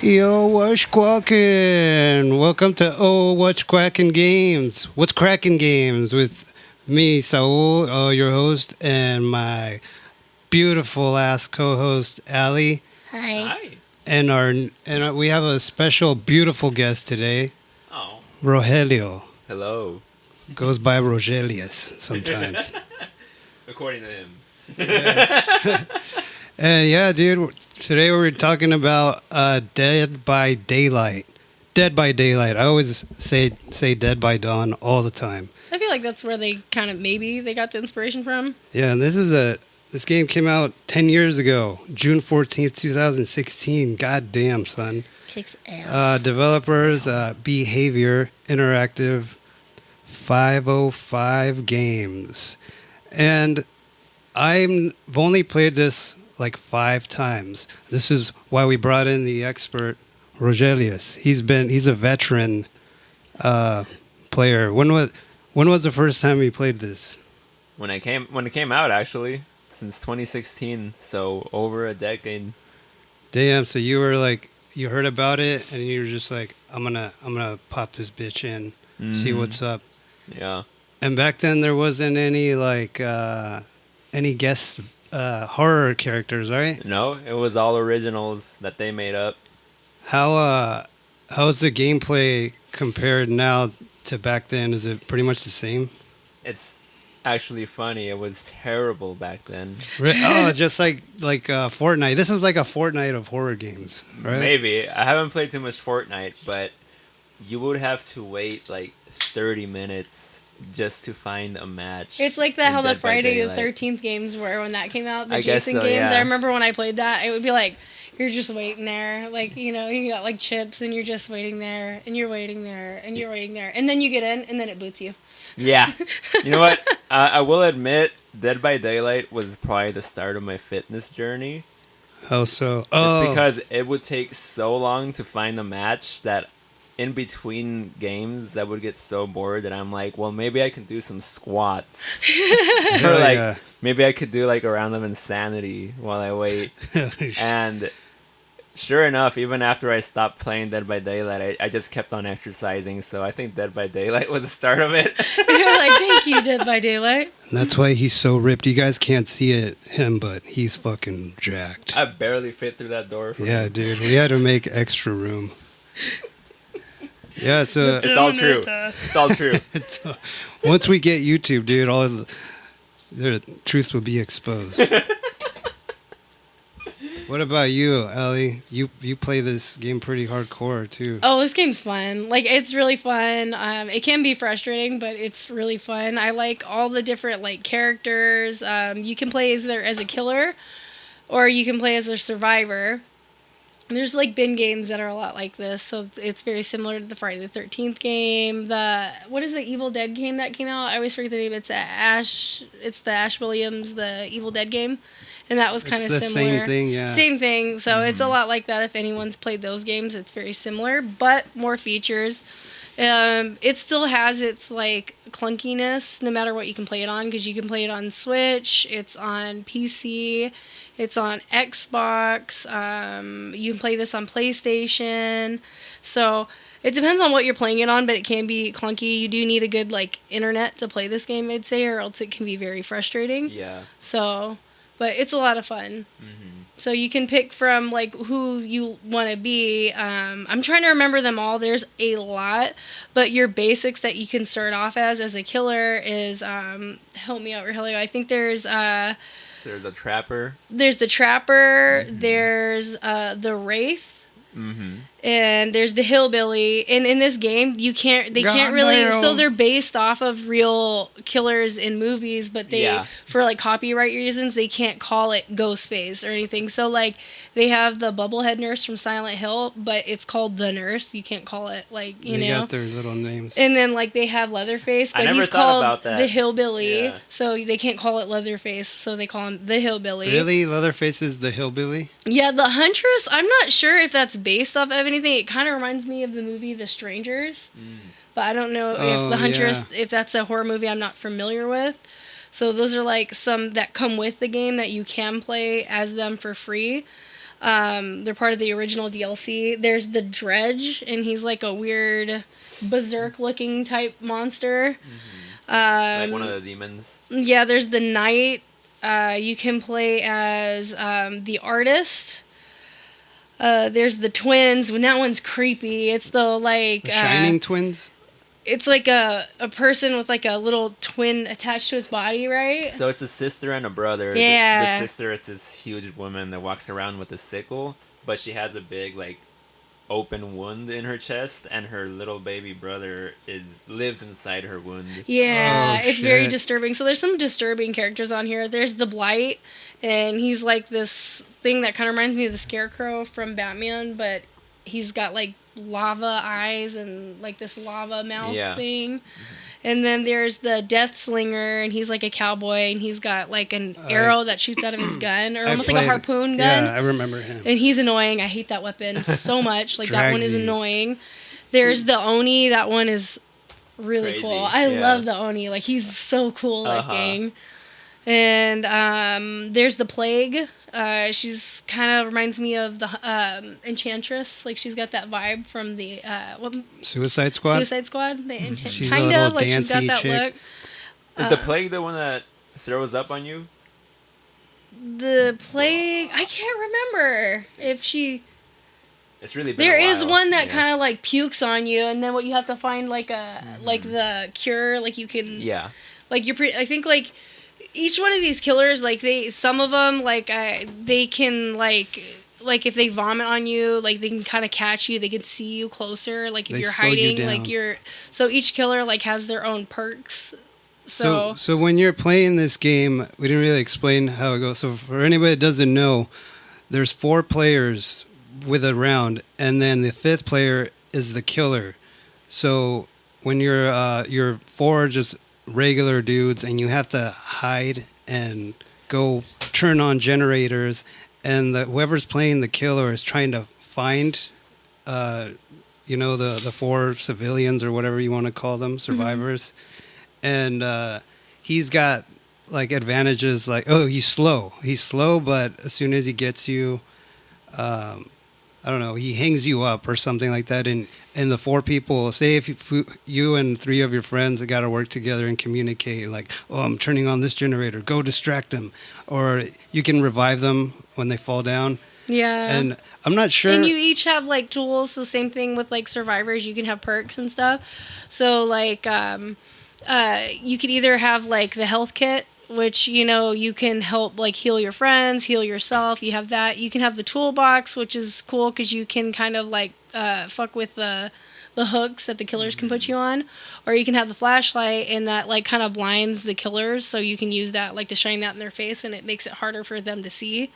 Yo, what's quacking? Welcome to What's Quacking Games. What's Cracking Games with me, Saul, your host, and my beautiful ass co-host, Aly. Hi. And we have a special, beautiful guest today, Oh. Rogelio. Hello. Goes by Rogelius sometimes. According to him. And yeah, dude, today we're talking about Dead by Daylight. Dead by Daylight. I always say Dead by Dawn all the time. I feel like that's where they kind of maybe they got the inspiration from. Yeah, and this game came out 10 years ago, June 14th, 2016. God damn, son. Kicks ass. Developers, Behavior Interactive 505 Games. And I've only played this like 5 times. This is why we brought in the expert, Rogelius. He's a veteran player. When was the first time you played this? When it came out, actually, since 2016, so over a decade. Damn, so you were like, you heard about it and you were just like, I'm gonna pop this bitch in, see what's up. Yeah. And back then there wasn't any like any guest horror characters, right? No, it was all originals that they made up. How's the gameplay compared now to back then? Is it pretty much the same? It's actually funny. It was terrible back then. Oh, just like Fortnite. This is like a Fortnite of horror games, right? Maybe. I haven't played too much Fortnite, but you would have to wait like 30 minutes just to find a match. It's like in how the Dead by Friday the Daylight. 13th games were when that came out, the I guess Jason so, games. yeah. I remember when I played that, it would be like, you're just waiting there. Like, you know, you got like chips and you're just waiting there and you're waiting there and you're waiting there. And then you get in and then it boots you. Yeah. You know what? I will admit, Dead by Daylight was probably the start of my fitness journey. How so? Just Oh, because it would take so long to find a match that in between games I would get so bored that I'm like, well, maybe I can do some squats. yeah, Or like, yeah. maybe I could do like a round of insanity while I wait. And sure enough, even after I stopped playing Dead by Daylight, I just kept on exercising. So I think Dead by Daylight was the start of it. You're like, thank you, Dead by Daylight. That's why he's so ripped. You guys can't see him, but he's fucking jacked. I barely fit through that door. Yeah, dude. We had to make extra room. Yeah, so It's all true. It's all true. once we get YouTube, dude, all the truth will be exposed. What about you, Aly? You play this game pretty hardcore too. Oh, this game's fun. Like, it's really fun. It can be frustrating, but it's really fun. I like all the different, like, characters. You can play either as a killer or you can play as a survivor. And there's, like, bin games that are a lot like this, so it's very similar to the Friday the 13th game. What is the Evil Dead game that came out? I always forget the name. It's the Ash Williams, the Evil Dead game. And that was kind of It's the similar. same thing, yeah. Same thing. So it's a lot like that. If anyone's played those games, it's very similar, but more features. It still has its like clunkiness, no matter what you can play it on, because you can play it on Switch. It's on PC. It's on Xbox. You can play this on PlayStation. So it depends on what you're playing it on, but it can be clunky. You do need a good like internet to play this game, I'd say, or else it can be very frustrating. Yeah. So, but it's a lot of fun. Mm-hmm. So you can pick from like who you want to be. I'm trying to remember them all. There's a lot, but your basics that you can start off as a killer is help me out, Rogelio. I think there's So there's a trapper. there's the trapper. There's the wraith. Mm-hmm. And there's the hillbilly. And in this game, they can't really, so they're based off of real killers in movies, but for like copyright reasons, they can't call it Ghostface or anything. So like they have the bubblehead nurse from Silent Hill, but it's called the nurse. You can't call it like, They got their little names. And then like they have Leatherface, I but never he's thought called about that. the hillbilly. Yeah. So they can't call it Leatherface, so they call him the hillbilly. Really? Leatherface is the hillbilly? Yeah, the Huntress, I'm not sure if that's based off of anything. It kind of reminds me of the movie The Strangers. But I don't know if the Huntress, if that's a horror movie I'm not familiar with. So those are like some that come with the game that you can play as them for free. They're part of the original DLC. There's the Dredge, and he's like a weird berserk-looking type monster. Like one of the demons. Yeah, there's the Knight. You can play as the Artist. There's the Twins. When that one's creepy. It's the Shining Twins. It's like a person with like a little twin attached to his body, right? So it's a sister and a brother. Yeah. The sister is this huge woman that walks around with a sickle, but she has a big like open wound in her chest, and her little baby brother lives inside her wound. Yeah, Oh, it's very shit. disturbing. So there's some disturbing characters on here. There's the Blight, and he's like this thing that kind of reminds me of the Scarecrow from Batman, but he's got like lava eyes and like this lava mouth thing. And then there's the Death Slinger, and he's like a cowboy, and he's got like an arrow that shoots out of his gun, or almost like a harpoon gun. Yeah, I remember him. And he's annoying. I hate that weapon so much. Like that one Drags is you. annoying. There's the Oni. That one is really Crazy, cool. I yeah. love the Oni. Like he's so cool looking. And there's the Plague. She's kind of reminds me of the Enchantress. Like she's got that vibe from the Suicide Squad. Suicide Squad. The She's a kind little of like she's got dancey that chick. look. Is the plague the one that throws up on you? The Plague. I can't remember if she. It's really been There a is while. one that Yeah. kind of like pukes on you, and then what you have to find like like the cure. Like you can. Yeah. Like I think like each one of these killers, like some of them, like they can like if they vomit on you, like they can kind of catch you. They can see you closer. Like if They you're slow you hiding, down. like so each killer like has their own perks. So when you're playing this game, we didn't really explain how it goes. So for anybody that doesn't know, there's 4 players with a round, and then the 5th player is the killer. So when you're 4 just regular dudes, and you have to hide and go turn on generators, and whoever's playing the killer is trying to find, the 4 civilians or whatever you want to call them, survivors. And he's got like advantages, like he's slow, but as soon as he gets you, I don't know, he hangs you up or something like that. And the 4 people, say if you and 3 of your friends got to work together and communicate, like, I'm turning on this generator, go distract them, or you can revive them when they fall down. Yeah. And I'm not sure. And you each have like tools. So same thing with like survivors. You can have perks and stuff. So like you could either have like the health kit, which you can help like heal your friends, heal yourself. You have that. You can have the toolbox, which is cool because you can kind of like fuck with the hooks that the killers can put you on, or you can have the flashlight, and that like kind of blinds the killers, so you can use that like to shine that in their face, and it makes it harder for them to see.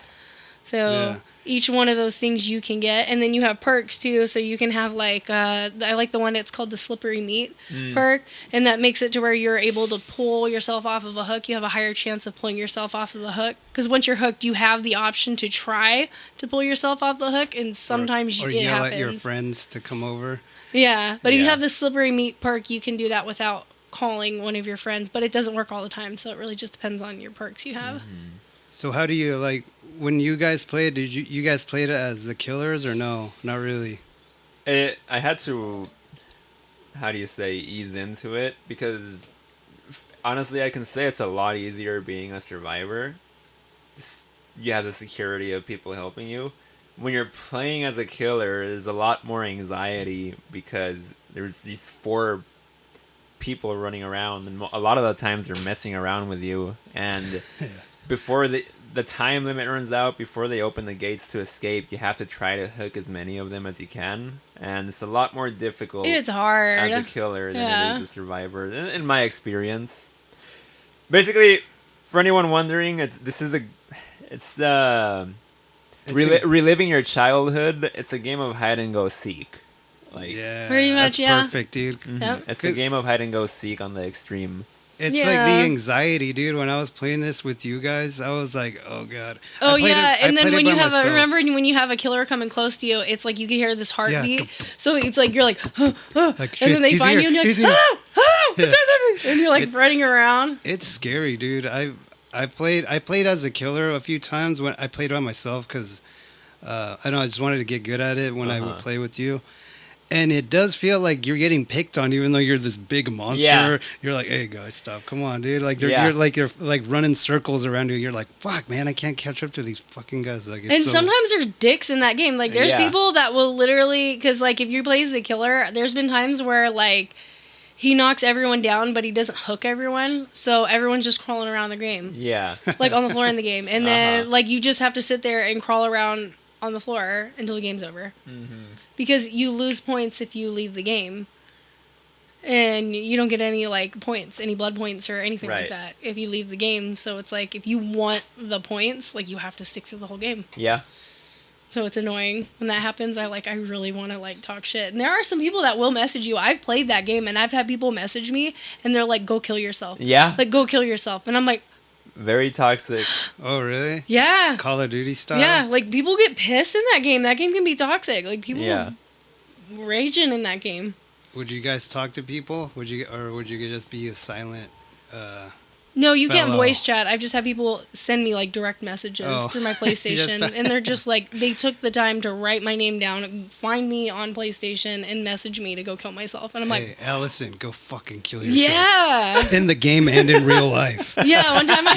So each one of those things you can get, and then you have perks too. So you can have like I like the one that's called the slippery meat perk, and that makes it to where you're able to pull yourself off of a hook. You have a higher chance of pulling yourself off of the hook, because once you're hooked, you have the option to try to pull yourself off the hook, and sometimes or it yell happens. at your friends to come over. Yeah, but if you Yeah. have the slippery meat perk, you can do that without calling one of your friends, but it doesn't work all the time, so it really just depends on your perks you have. So how do you, like, when you guys played, did you guys played it as the killers or no? Not really. I had to, how do you say, ease into it, because honestly, I can say it's a lot easier being a survivor. You have the security of people helping you. When you're playing as a killer, there's a lot more anxiety because there's these 4 people running around, and a lot of the times they're messing around with you. And before the time limit runs out, before they open the gates to escape, you have to try to hook as many of them as you can. And it's a lot more difficult It's hard. as a killer than Yeah. it is a survivor, in my experience. Basically, for anyone wondering, it's reliving your childhood. It's a game of hide and go seek. Like, Yeah, Pretty much, that's yeah. perfect, dude. Yep. it's a game of hide and go seek on the extreme. It's Yeah. like the anxiety, dude. When I was playing this with you guys, I was like, oh god. Oh I played yeah, it- I and then played it when by you have myself. remember when you have a killer coming close to you, it's like you can hear this heartbeat. Yeah. So it's like you're like, Like, shit, and then they he's find here, you and you're he's like, here. oh, Yeah. it's everywhere. And you're like It's- running around. It's scary, dude. I played as a killer a few times when I played by myself because I know I just wanted to get good at it when I would play with you. And it does feel like you're getting picked on, even though you're this big monster. Yeah. You're like, "Hey guys, stop! Come on, dude!" Like you're like running circles around you. You're like, "Fuck, man, I can't catch up to these fucking guys." Like, and sometimes there's dicks in that game. Like, there's people that will literally, because like if you play as the killer, there's been times where like he knocks everyone down, but he doesn't hook everyone, so everyone's just crawling around the game. Yeah, like on the floor in the game, and then like you just have to sit there and crawl around on the floor until the game's over. Because you lose points if you leave the game. And you don't get any, like, points, any blood points or anything like that if you leave the game. So it's like, if you want the points, like, you have to stick through the whole game. Yeah. So it's annoying when that happens. I really want to, like, talk shit. And there are some people that will message you. I've played that game, and I've had people message me, and they're like, go kill yourself. Yeah. Like, go kill yourself. And I'm like... Very toxic. Oh, really? Yeah. Call of Duty style? Yeah, like, people get pissed in that game. That game can be toxic. Like, people raging in that game. Would you guys talk to people? Would you just be a silent No, you can't voice chat. I've just had people send me like direct messages through my PlayStation, and they're just like, they took the time to write my name down, find me on PlayStation, and message me to go kill myself. And I'm like, Allison, go fucking kill yourself. Yeah. In the game and in real life. Yeah, one time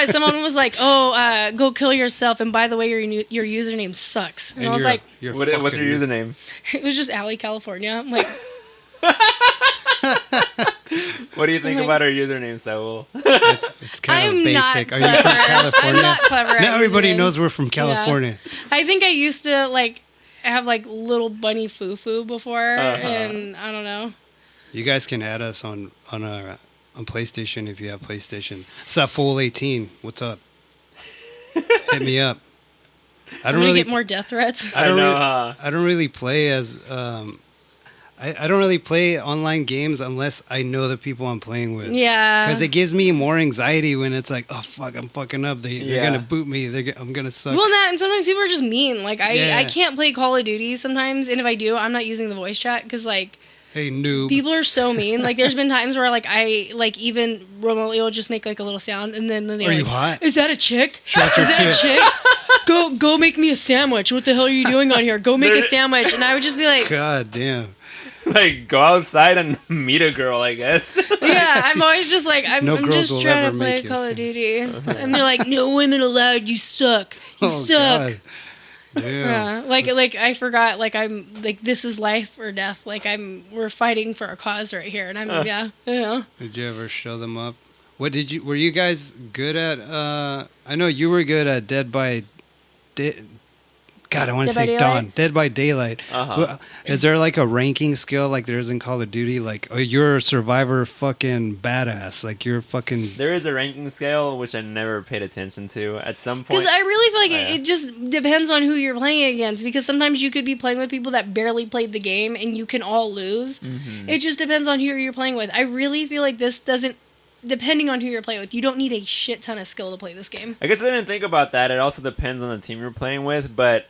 someone was like, oh, go kill yourself, and by the way, your username sucks. And I was like, what's your username? It was just Aly, California. I'm like. What do you think about our username, Saul? It's kind of basic. Are you from California? I'm not clever. Now everybody knows we're from California. Yeah. I think I used to like have like little bunny foo before, and I don't know. You guys can add us on PlayStation if you have PlayStation. Full 18. What's up? Hit me up. I don't really get more death threats. I don't really play as. I don't really play online games unless I know the people I'm playing with. Yeah. Because it gives me more anxiety when it's like, oh, fuck, I'm fucking up. They're going to boot me. I'm going to suck. Well, and sometimes people are just mean. Like, I can't play Call of Duty sometimes. And if I do, I'm not using the voice chat because, like... Hey, noob. People are so mean. Like, there's been times where, like, even Rogelio will just make, like, a little sound. And then they're like, you hot? Is that a chick? Show us your tits. Is that a chick? Go make me a sandwich. What the hell are you doing on here? Go make a sandwich. And I would just be like... God damn. Like, go outside and meet a girl, I guess. Yeah, I'm always just like, I'm just trying to play you Call of Duty. And they're like, no women allowed, you suck. You suck. God. Damn. Yeah, like I forgot, like I'm, like this is life or death. Like we're fighting for a cause right here. And I'm, Did you ever show them up? Were you guys good at, I know you were good at Dead by God, I want to say Dawn. Dead by Daylight. Is there like a ranking scale like there is in Call of Duty? Like, oh, you're a survivor fucking badass. Like, you're fucking... There is a ranking scale, which I never paid attention to. At some point... Because I really feel like it just depends on who you're playing against. Because sometimes you could be playing with people that barely played the game and you can all lose. Mm-hmm. It just depends on who you're playing with. I really feel like this doesn't... Depending on who you're playing with, you don't need a shit ton of skill to play this game. I guess I didn't think about that. It also depends on the team you're playing with, but...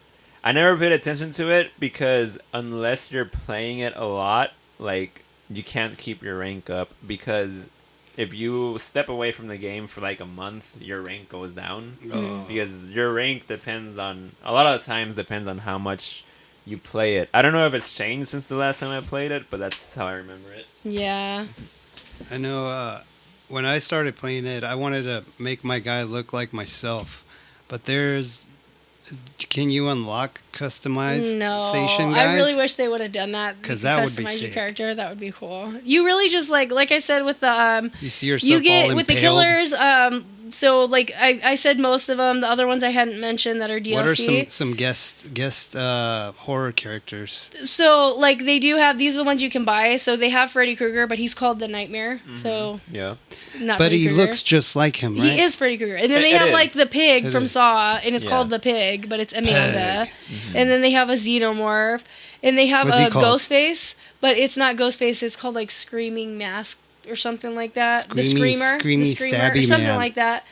I never paid attention to it because unless you're playing it a lot, like, you can't keep your rank up because if you step away from the game for like a month, your rank goes down. Because your rank depends on, a lot of the times depends on how much you play it. I don't know if it's changed since the last time I played it, but that's how I remember it. Yeah. I know when I started playing it, I wanted to make my guy look like myself, but can you unlock customization, guys? I really wish they would have done that. Because that would be sick. Customize your character, that would be cool. You really just like I said with the you see yourself all with the killers. So like I said, most of them. The other ones I hadn't mentioned that are DLC. What are some guest horror characters? So like they do have, these are the ones you can buy. So they have Freddy Krueger, but he's called the Nightmare. Mm-hmm. So yeah, not. But Freddy he Krueger. Looks just like him, right? He is Freddy Krueger, and then they have like the pig from Saw, and it's called the Pig, but it's Amanda. Mm-hmm. And then they have a Xenomorph, and they have a Ghostface, but it's not Ghostface. It's called like Screaming Mask or something like that. The Screamer, stabby or something man. like that.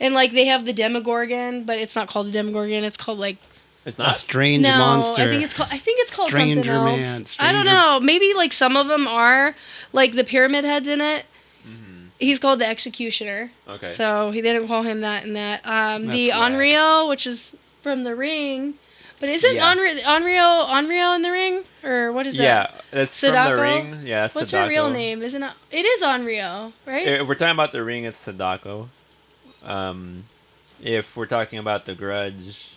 And like they have the Demogorgon, but it's not called the Demogorgon. It's called like it's not a strange monster. I think it's called Stranger something else. Man. I don't know. Maybe like some of them are like the pyramid heads in it. Mm-hmm. He's called the Executioner. Okay. So they didn't call him that in that. The Unreal, which is from The Ring. But isn't Yeah. Onryo in the ring? Or what is that? Yeah, that's from the Sadako? ring. Yeah, that's What's Sadako. her real name? Isn't it? It is Onryo, right? If we're talking about the ring, it's Sadako. If we're talking about the Grudge,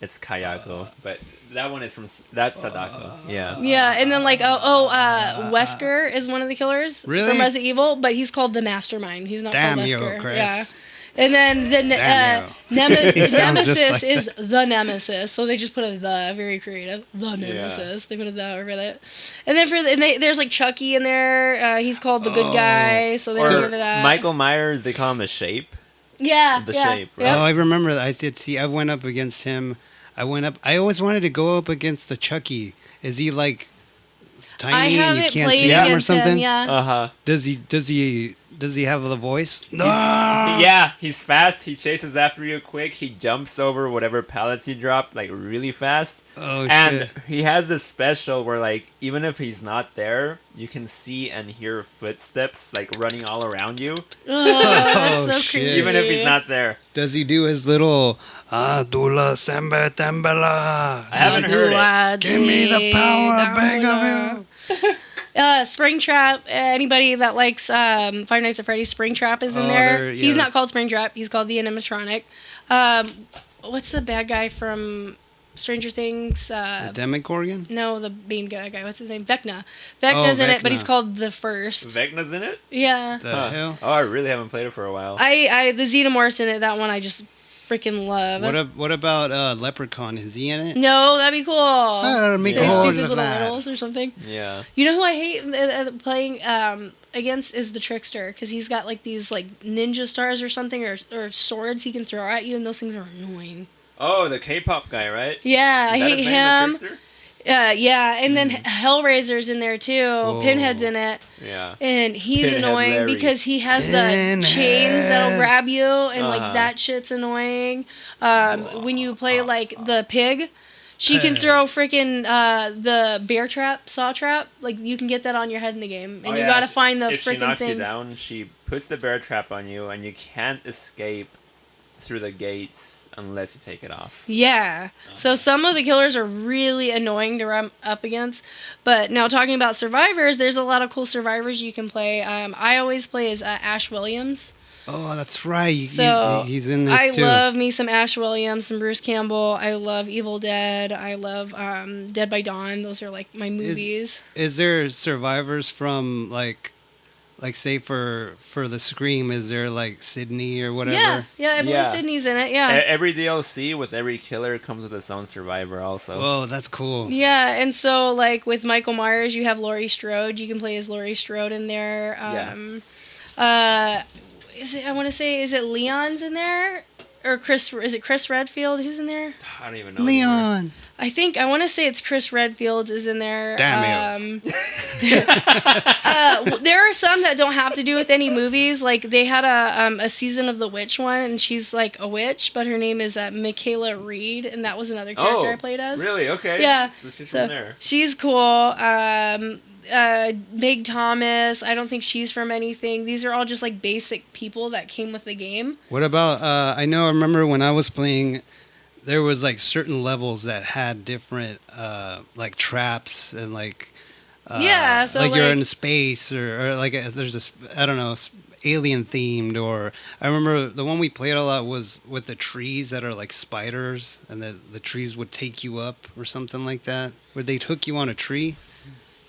it's Kayako. But that one is that's Sadako. Yeah. Yeah, and then like Wesker is one of the killers Really? from Resident Evil, but he's called the Mastermind. He's not Damn called you, Wesker. Chris. Yeah. And then the Damn you. sounds just Nemesis like is the Nemesis, so they just put a the, very creative. The Nemesis. They put a the over that. And then there's like Chucky in there. He's called the good guy, so they Or give it that. Michael Myers, they call him the Shape. Yeah, The yeah, Shape, yeah. right? Oh, I remember that. I did see. I went up against him. I always wanted to go up against the Chucky. Is he like I tiny and you haven't can't played see him or against something? him. Yeah. Uh-huh. Does he have the voice? No. Yeah, he's fast. He chases after you quick. He jumps over whatever pallets you dropped like really fast. Oh And shit. he has this special where like even if he's not there, you can see and hear footsteps like running all around you, Oh, that's so shit. creepy. even if he's not there. Does he do his little Dula Samba Tambala? I haven't heard it. Give me the power, I beg of you. Springtrap. Anybody that likes Five Nights at Freddy's, Springtrap is in Oh, there. yeah. He's not called Springtrap. He's called the animatronic. What's the bad guy from Stranger Things? The Demogorgon? No, the main guy. What's his name? Vecna. Vecna's in it, but Vecna. he's called the First. Vecna's in it? Yeah. The Huh. hell? Oh, I really haven't played it for a while. The Xenomorph's in it. That one I just freaking love. What about Leprechaun? Is he in it? No, that'd be cool. Make Say a hole in stupid the little flat. riddles or something. Yeah. You know who I hate playing against is the Trickster, because he's got like these like ninja stars or something, or swords he can throw at you, and those things are annoying. Oh, the K-pop guy, right? Yeah, I Is that hate his name, the him. Trickster? Yeah, and then Hellraiser's in there too. Pinhead's in it, Yeah. and he's Pinhead annoying Larry. because he has the Pinhead. chains that'll grab you, and Uh-huh. like that shit's annoying. When you play like the pig. She can throw freaking the bear trap, saw trap. Like you can get that on your head in the game, and Oh, you yeah, gotta find the if she freaking knocks you thing. down, she puts the bear trap on you, and you can't escape through the gates unless you take it off. Yeah. So some of the killers are really annoying to run up against. But now talking about survivors, there's a lot of cool survivors you can play. I always play as Ash Williams. Oh, that's right. So He's in this I too. love me some Ash Williams, some Bruce Campbell. I love Evil Dead. I love Dead by Dawn. Those are like my movies. Is there survivors from like say for the Scream? Is there like Sydney or whatever? Yeah, I believe Yeah. Sydney's in it. Yeah. Every DLC with every killer comes with its own survivor also. Whoa, that's cool. Yeah, and so like with Michael Myers, you have Laurie Strode. You can play as Laurie Strode in there. Is it Leon's in there? Or Chris? Is it Chris Redfield? Who's in there? I don't even know. anymore. Leon. I want to say it's Chris Redfield is in there. Damn There are some that don't have to do with any movies. Like they had a season of The Witch one, and she's like a witch, but her name is Michaela Reed, and that was another character I played as. Really? Okay. Yeah. So she's So from there. she's cool. Meg Thomas. I don't think she's from anything. These are all just like basic people that came with the game. What about? I remember when I was playing, there was like certain levels that had different like traps and like. Yeah, so like you're like- in space or like there's this I don't know alien themed, or I remember the one we played a lot was with the trees that are like spiders, and the trees would take you up or something like that, where they'd hook you on a tree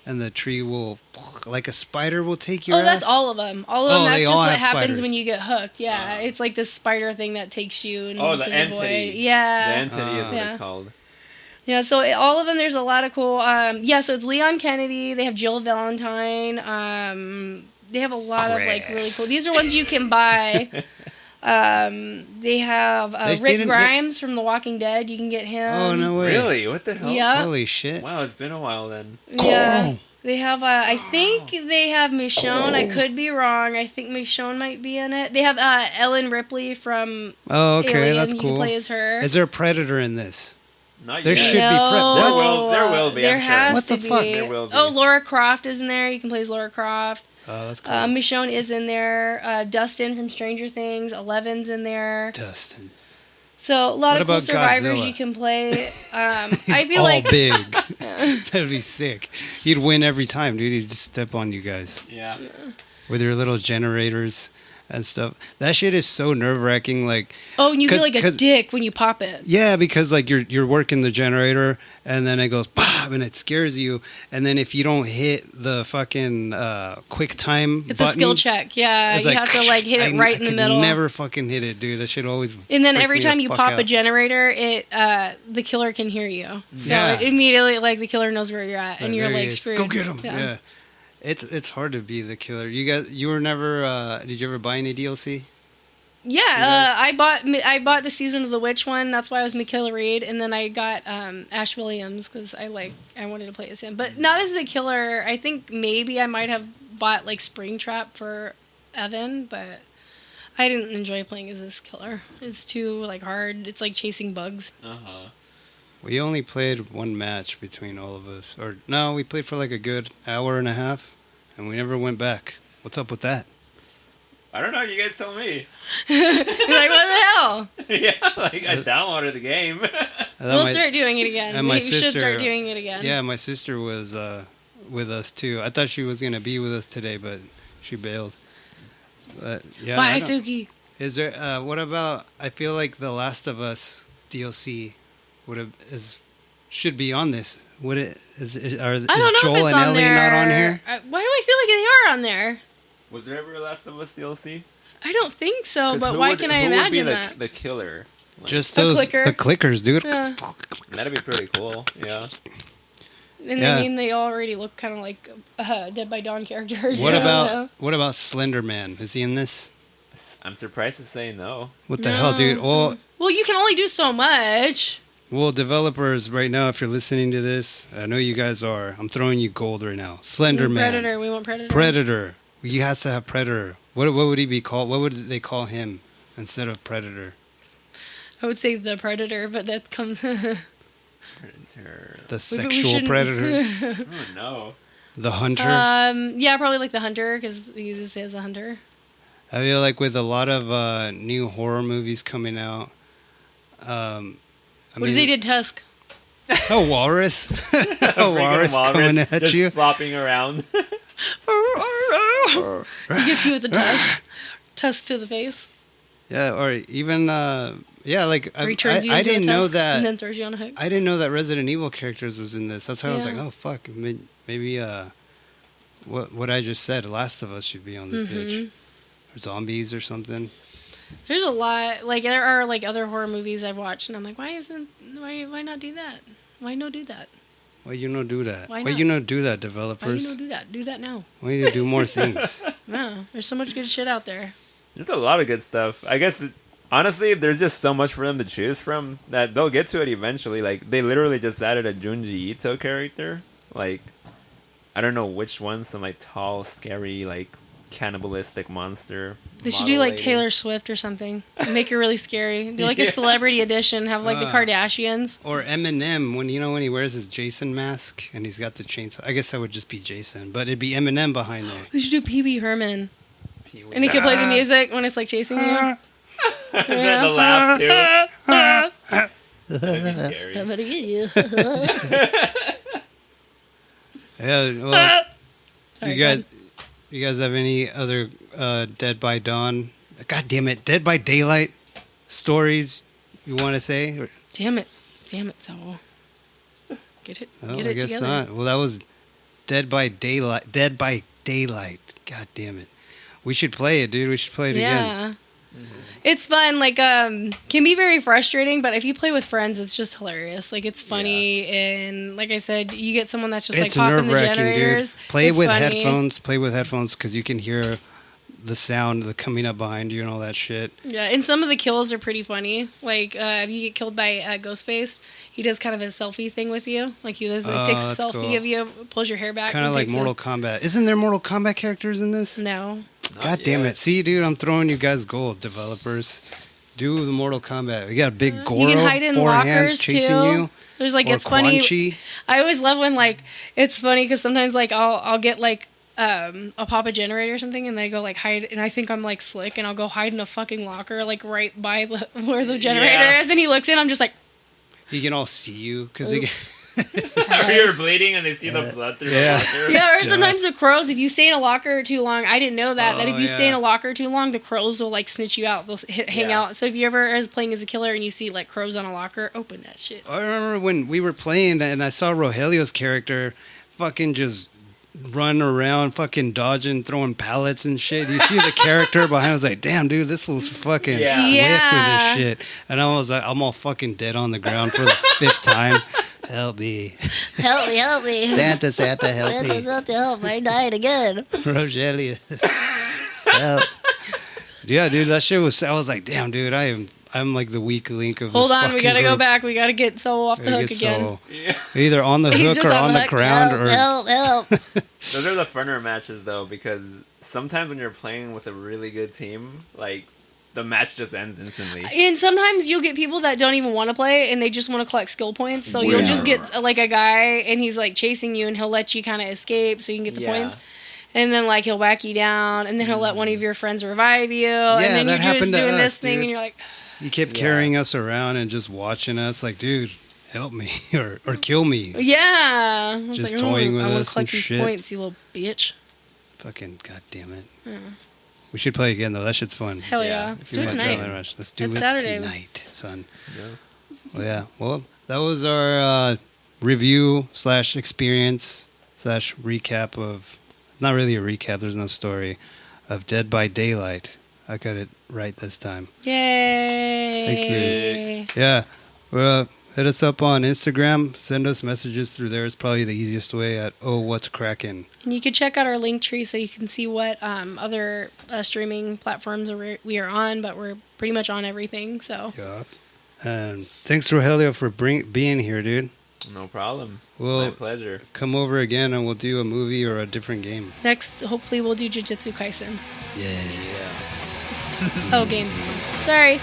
and the tree will like a spider will take your Oh, that's ass. all of them. All of them. Oh, That's they just all what have happens spiders. when you get hooked. Yeah, it's like this spider thing that takes you into Oh, the the entity. void. Yeah. The entity is what Yeah. it's called. Yeah, so all of them, there's a lot of cool. So it's Leon Kennedy. They have Jill Valentine. They have a lot of like really Chris. cool. These are ones you can buy. They have They Rick didn't- Grimes from The Walking Dead. You can get him. Oh no way! Really? What the hell? Yeah. Holy shit! Wow, it's been a while then. Yeah. Oh. They have. I think they have Michonne. I could be wrong. I think Michonne might be in it. They have Ellen Ripley from Oh, okay, Alien. that's You cool. can play as her. Is there a predator in this? Not There yet. should be no, What? There will be, There I'm sure. has What the to fuck? be. There will be. Oh, Laura Croft is in there. You can play as Laura Croft. Oh, that's cool. Michonne is in there. Dustin from Stranger Things. Eleven's in there. Dustin. So a lot What of cool about survivors Godzilla? you can play. He's I feel all like big. That'd be sick. He'd win every time, dude. He'd just step on you guys Yeah. with your little generators and stuff. That shit is so nerve wracking. Like, oh, and you feel 'cause- like a 'cause- dick when you pop it. yeah, because like you're working the generator and then it goes pop and it scares you. And then if you don't hit the fucking quick time It's button, a skill check. Yeah, it's you have to like hit it right in the could middle. Never fucking hit it, dude. That shit always. And then freak every me the time you fuck pop a out. generator, it the killer can hear you. So Yeah. it immediately like the killer knows where you're at, and Yeah, you're there he like is. screwed. Go get him. Yeah. It's hard to be the killer. You were never. Did you ever buy any DLC? Yeah, I bought the Season of the Witch one. That's why I was Michaela Reed, and then I got Ash Williams because I wanted to play as him, but not as the killer. I think maybe I might have bought like Springtrap for Evan, but I didn't enjoy playing as this killer. It's too like hard. It's like chasing bugs. We only played one match between all of us, or no, we played for like a good hour and a half, and we never went back. What's up with that? I don't know. You guys tell me. You're like, what the hell? Yeah, like I downloaded the game. We'll start doing it again. and my We should sister- start doing it again. Yeah, my sister was with us too. I thought she was gonna be with us today, but she bailed. But yeah, Bye, I don't- Suki. is there? What about? I feel like The Last of Us DLC should be on this. Would it? Is I don't know Joel if it's and on Ellie there. not on here? Why do I feel like they are on there? Was there ever a Last of Us DLC? I don't think so, 'Cause but who why would- can I who would be imagine the, that? the killer? Like, Just A those clicker. the clickers, dude. Yeah. that'd be pretty cool. Yeah. And Yeah. I mean, they already look kind of like Dead by Dawn characters. What you about know? what about Slender Man? Is he in this? I'm surprised to say no. What the hell, dude? Well, you can only do so much. Well, developers, right now, if you're listening to this, I know you guys are. I'm throwing you gold right now. Slender Man. Predator. We want Predator. Predator. He has to have Predator. What would he be called? What would they call him instead of Predator? I would say the Predator, but that comes. Predator. The we sexual shouldn't- predator? Oh no. The hunter? Yeah, probably like the Hunter because he uses as a hunter. I feel like with a lot of new horror movies coming out, What if they did Tusk? a walrus, a Freaking walrus coming at just you. flopping around. He gets you with a tusk. Tusk to the face. Yeah, or even like Or he I turns you into didn't a know tusk that. and then throws you on a hook. I didn't know that Resident Evil characters was in this. That's why I was Yeah. like, oh fuck, maybe what I just said, Last of Us should be on this Mm-hmm. bitch, or zombies or something. There's a lot. Like there are like other horror movies I've watched, and I'm like, why not do that? Why no do that? Why you no do that? Why Why not? you no do that, Why you developers? no do that? Do that now. Why you do more things? Yeah, there's so much good shit out there. There's a lot of good stuff. I guess honestly, there's just so much for them to choose from that they'll get to it eventually. Like they literally just added a Junji Ito character. Like I don't know which one. Some like tall, scary, like cannibalistic monster. They should model do like lady. Taylor Swift or something. Make her really scary. Do like a Yeah. celebrity edition. Have like the Kardashians. Or Eminem when he wears his Jason mask and he's got the chainsaw. I guess that would just be Jason, but it'd be Eminem behind there. They should do Pee-wee Herman. Pee-wee. And he could play the music when it's like chasing you. Then the laugh too. That'd be scary. I'm gonna get you. Yeah, well, Sorry, you guys have any other Dead by Dawn? God damn it, Dead by Daylight stories you want to say? Or- Damn it, Saul. Get it, Oh, get I it guess together. not. Well, that was Dead by Daylight. Dead by Daylight. God damn it. We should play it, dude. We should play it again. Yeah. It's fun. Like, can be very frustrating, but if you play with friends, it's just hilarious. Like, it's funny, and like I said, you get someone that's just It's like popping nerve the wracking, dude. generators. Play It's with funny. headphones. Play with headphones because you can hear the sound coming up behind you and all that shit. Yeah, and some of the kills are pretty funny. Like, if you get killed by Ghostface, he does kind of a selfie thing with you. Like, he does, like, takes a that's selfie cool. of you, pulls your hair back. Kind of and like takes Mortal Kombat. Isn't there Mortal Kombat characters in this? No. God damn it. See, dude, I'm throwing you guys gold, developers. Do the Mortal Kombat. We got a big Goro, You can hide in four hands lockers, chasing too. you. There's, like, Or it's funny. Quan Chi. I always love when, like, it's funny because sometimes, like, I'll get, like, I'll pop a generator or something, and they go like hide, and I think I'm like slick, and I'll go hide in a fucking locker like right by where the generator is, and he looks in, I'm just like, he can all see you because Or you're bleeding and they see the blood through the locker. Yeah, or sometimes the crows, if you stay in a locker too long, I didn't know that if you stay in yeah. a locker too long, the crows will like snitch you out. They'll hang out. So if you ever is playing as a killer and you see like crows on a locker, open that shit. I remember when we were playing and I saw Rogelio's character fucking just run around, fucking dodging, throwing pallets and shit. You see the character behind. I was like, damn, dude, this was fucking swift with this shit. And I was like, I'm all fucking dead on the ground for the 5th time. Help me. Help me, help me. Santa, help me. Santa, help. I died again. Rogelio. Help. Yeah, dude, that shit was, I was like, damn, dude, I'm like the weak link of Hold this on, we gotta group. go back. We gotta get Soul off the Gotta hook get again. Saul. Either on the He's hook just or on on the the hook. ground. Help, help. Those are the funner matches though, because sometimes when you're playing with a really good team, like the match just ends instantly. And sometimes you'll get people that don't even want to play and they just want to collect skill points. So you'll just get like a guy and he's like chasing you and he'll let you kind of escape so you can get the points. And then like he'll whack you down and then he'll let one of your friends revive you. And then that you're just happened to doing us, this thing dude. and you're like, He kept carrying us around and just watching us like, dude, help me or kill me. yeah. I was Just like, toying with I want us to collect and these shit. points, you little bitch. Fucking goddamn it. We should play again though. That shit's fun. Hell yeah. Let's do it Too much tonight. adrenaline rush. Let's do It's it Saturday. tonight, son. Yeah. Well, yeah. Well, that was our review / experience / recap of, not really a recap, there's no story, of Dead by Daylight. I got it right this time. Yay. Thank you. Yeah. Well, hit us up on Instagram. Send us messages through there. It's probably the easiest way at what's cracking. And you can check out our link tree so you can see what other streaming platforms we are on, but we're pretty much on everything. So Yeah. And thanks, Rogelio, for being here, dude. No problem. Well, my pleasure. Come over again and we'll do a movie or a different game. next, hopefully, we'll do Jujutsu Kaisen. Yeah. Oh, game. Sorry.